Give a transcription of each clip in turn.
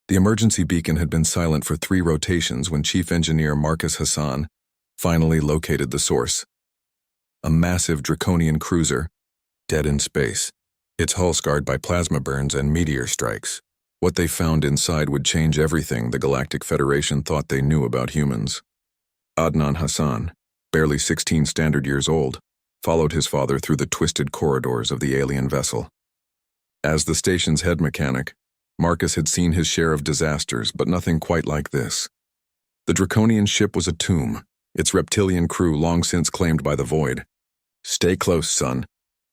The emergency beacon had been silent for 3 rotations when Chief Engineer Marcus Hassan finally located the source. A massive Draconian cruiser, dead in space, its hull scarred by plasma burns and meteor strikes. What they found inside would change everything the Galactic Federation thought they knew about humans. Adnan Hassan, barely 16 standard years old, followed his father through the twisted corridors of the alien vessel. As the station's head mechanic, Marcus had seen his share of disasters, but nothing quite like this. The Draconian ship was a tomb, its reptilian crew long since claimed by the Void. "Stay close, son,"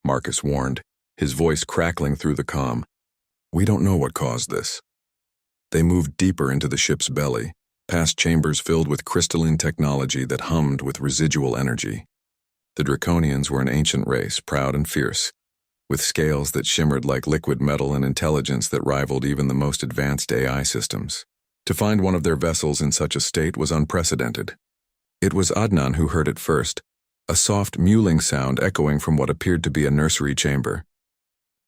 Marcus warned, his voice crackling through the comm. "We don't know what caused this." They moved deeper into the ship's belly, past chambers filled with crystalline technology that hummed with residual energy. The Draconians were an ancient race, proud and fierce, with scales that shimmered like liquid metal and intelligence that rivaled even the most advanced AI systems. To find one of their vessels in such a state was unprecedented. It was Adnan who heard it first, a soft mewling sound echoing from what appeared to be a nursery chamber.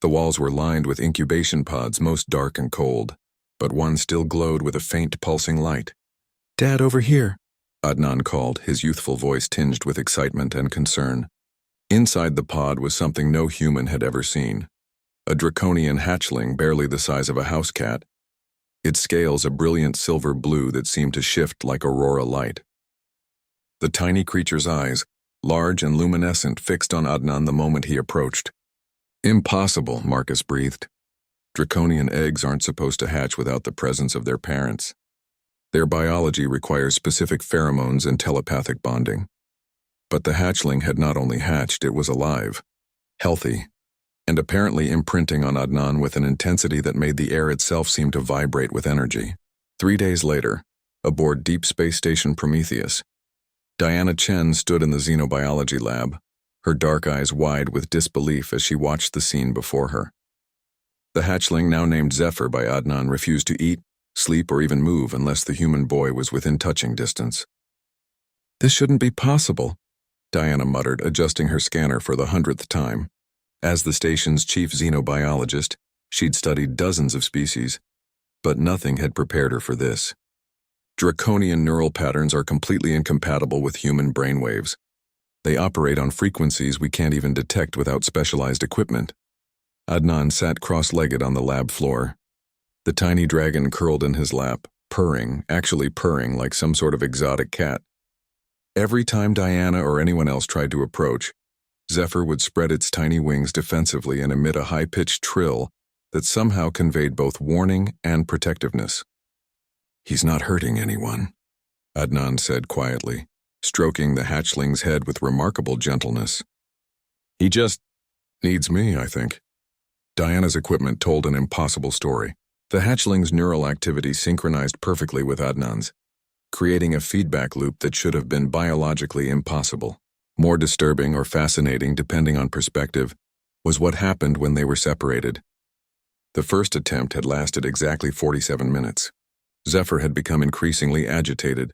The walls were lined with incubation pods, most dark and cold, but one still glowed with a faint pulsing light. "Dad, over here," Adnan called, his youthful voice tinged with excitement and concern. Inside the pod was something no human had ever seen. A Draconian hatchling barely the size of a house cat, its scales a brilliant silver blue that seemed to shift like aurora light. The tiny creature's eyes, large and luminescent, fixed on Adnan the moment he approached. "Impossible," Marcus breathed. "Draconian eggs aren't supposed to hatch without the presence of their parents. Their biology requires specific pheromones and telepathic bonding." But the hatchling had not only hatched, it was alive, healthy, and apparently imprinting on Adnan with an intensity that made the air itself seem to vibrate with energy. 3 days later, aboard Deep Space Station Prometheus, Diana Chen stood in the xenobiology lab, her dark eyes wide with disbelief as she watched the scene before her. The hatchling, now named Zephyr by Adnan, refused to eat, sleep, or even move unless the human boy was within touching distance. "This shouldn't be possible," Diana muttered, adjusting her scanner for the 100th time. As the station's chief xenobiologist, she'd studied dozens of species, but nothing had prepared her for this. Draconian neural patterns are completely incompatible with human brainwaves. They operate on frequencies we can't even detect without specialized equipment. Adnan sat cross-legged on the lab floor. The tiny dragon curled in his lap, actually purring like some sort of exotic cat. Every time Diana or anyone else tried to approach, Zephyr would spread its tiny wings defensively and emit a high-pitched trill that somehow conveyed both warning and protectiveness. "He's not hurting anyone," Adnan said quietly, stroking the hatchling's head with remarkable gentleness. "He just needs me, I think." Diana's equipment told an impossible story. The hatchling's neural activity synchronized perfectly with Adnan's, creating a feedback loop that should have been biologically impossible. More disturbing or fascinating, depending on perspective, was what happened when they were separated. The first attempt had lasted exactly 47 minutes. Zephyr had become increasingly agitated,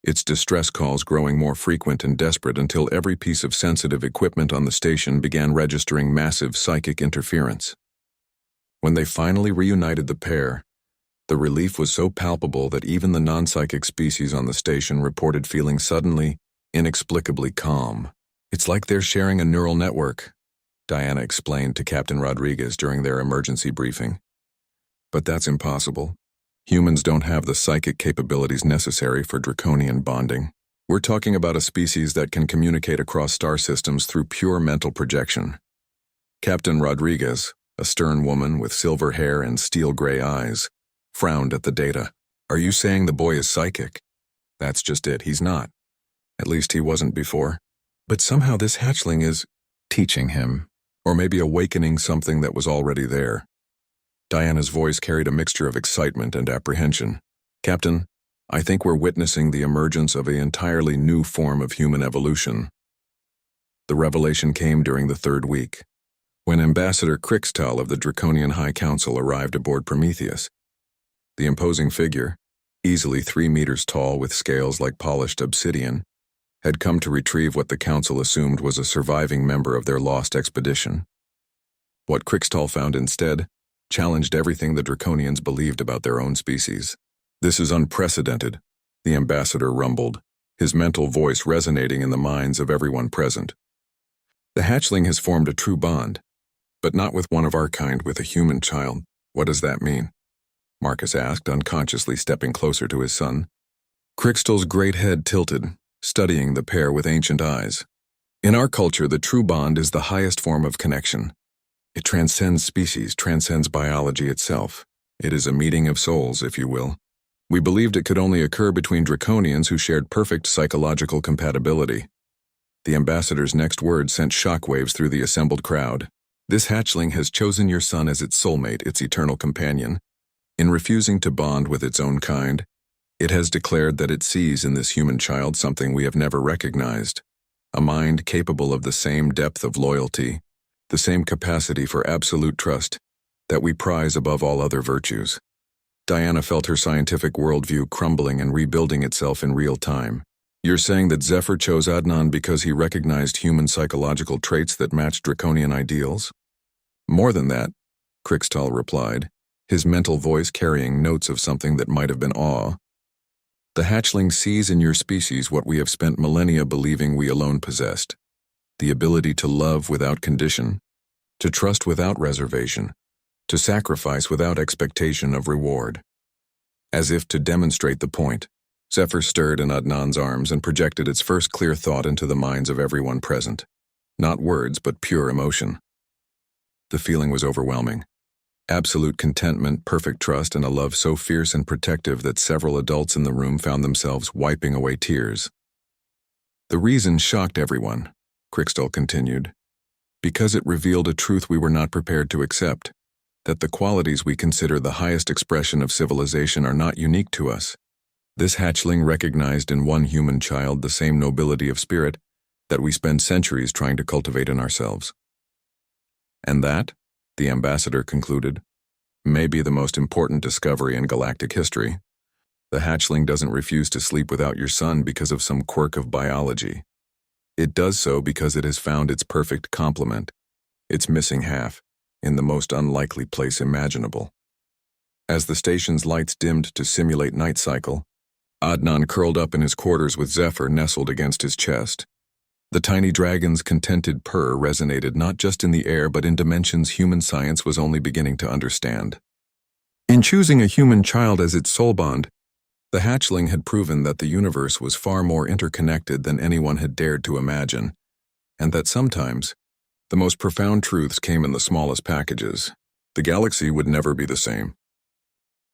its distress calls growing more frequent and desperate until every piece of sensitive equipment on the station began registering massive psychic interference. When they finally reunited the pair, the relief was so palpable that even the non-psychic species on the station reported feeling suddenly, inexplicably calm. "It's like they're sharing a neural network," Diana explained to Captain Rodriguez during their emergency briefing. "But that's impossible. Humans don't have the psychic capabilities necessary for Draconian bonding. We're talking about a species that can communicate across star systems through pure mental projection." Captain Rodriguez, a stern woman with silver hair and steel-gray eyes, frowned at the data. "Are you saying the boy is psychic?" "That's just it, he's not. At least he wasn't before. But somehow this hatchling is teaching him, or maybe awakening something that was already there." Diana's voice carried a mixture of excitement and apprehension. "Captain, I think we're witnessing the emergence of an entirely new form of human evolution." The revelation came during the 3rd week, when Ambassador Krixtal of the Draconian High Council arrived aboard Prometheus. The imposing figure, easily 3 meters tall with scales like polished obsidian, had come to retrieve what the Council assumed was a surviving member of their lost expedition. What Krixtal found instead challenged everything the Draconians believed about their own species. "This is unprecedented," the ambassador rumbled, his mental voice resonating in the minds of everyone present. "The hatchling has formed a true bond, but not with one of our kind, with a human child. What does that mean?" Marcus asked, unconsciously stepping closer to his son. Crixtal's great head tilted, studying the pair with ancient eyes. "In our culture, the true bond is the highest form of connection. It transcends species, transcends biology itself. It is a meeting of souls, if you will. We believed it could only occur between Draconians who shared perfect psychological compatibility." The ambassador's next words sent shockwaves through the assembled crowd. "This hatchling has chosen your son as its soulmate, its eternal companion. In refusing to bond with its own kind, it has declared that it sees in this human child something we have never recognized, a mind capable of the same depth of loyalty, the same capacity for absolute trust that we prize above all other virtues." Diana felt her scientific worldview crumbling and rebuilding itself in real time. "You're saying that Zephyr chose Adnan because he recognized human psychological traits that matched Draconian ideals?" "More than that," Crixtal replied, his mental voice carrying notes of something that might have been awe. "The hatchling sees in your species what we have spent millennia believing we alone possessed: the ability to love without condition, to trust without reservation, to sacrifice without expectation of reward." As if to demonstrate the point, Zephyr stirred in Adnan's arms and projected its first clear thought into the minds of everyone present. Not words, but pure emotion. The feeling was overwhelming. Absolute contentment, perfect trust, and a love so fierce and protective that several adults in the room found themselves wiping away tears. "The reason shocked everyone," Crixtal continued, "because it revealed a truth we were not prepared to accept, that the qualities we consider the highest expression of civilization are not unique to us. This hatchling recognized in one human child the same nobility of spirit that we spend centuries trying to cultivate in ourselves. And that," the ambassador concluded, "may be the most important discovery in galactic history. The hatchling doesn't refuse to sleep without your son because of some quirk of biology. It does so because it has found its perfect complement, its missing half, in the most unlikely place imaginable." As the station's lights dimmed to simulate night cycle, Adnan curled up in his quarters with Zephyr nestled against his chest. The tiny dragon's contented purr resonated not just in the air but in dimensions human science was only beginning to understand. In choosing a human child as its soul bond, the hatchling had proven that the universe was far more interconnected than anyone had dared to imagine, and that sometimes the most profound truths came in the smallest packages. The galaxy would never be the same.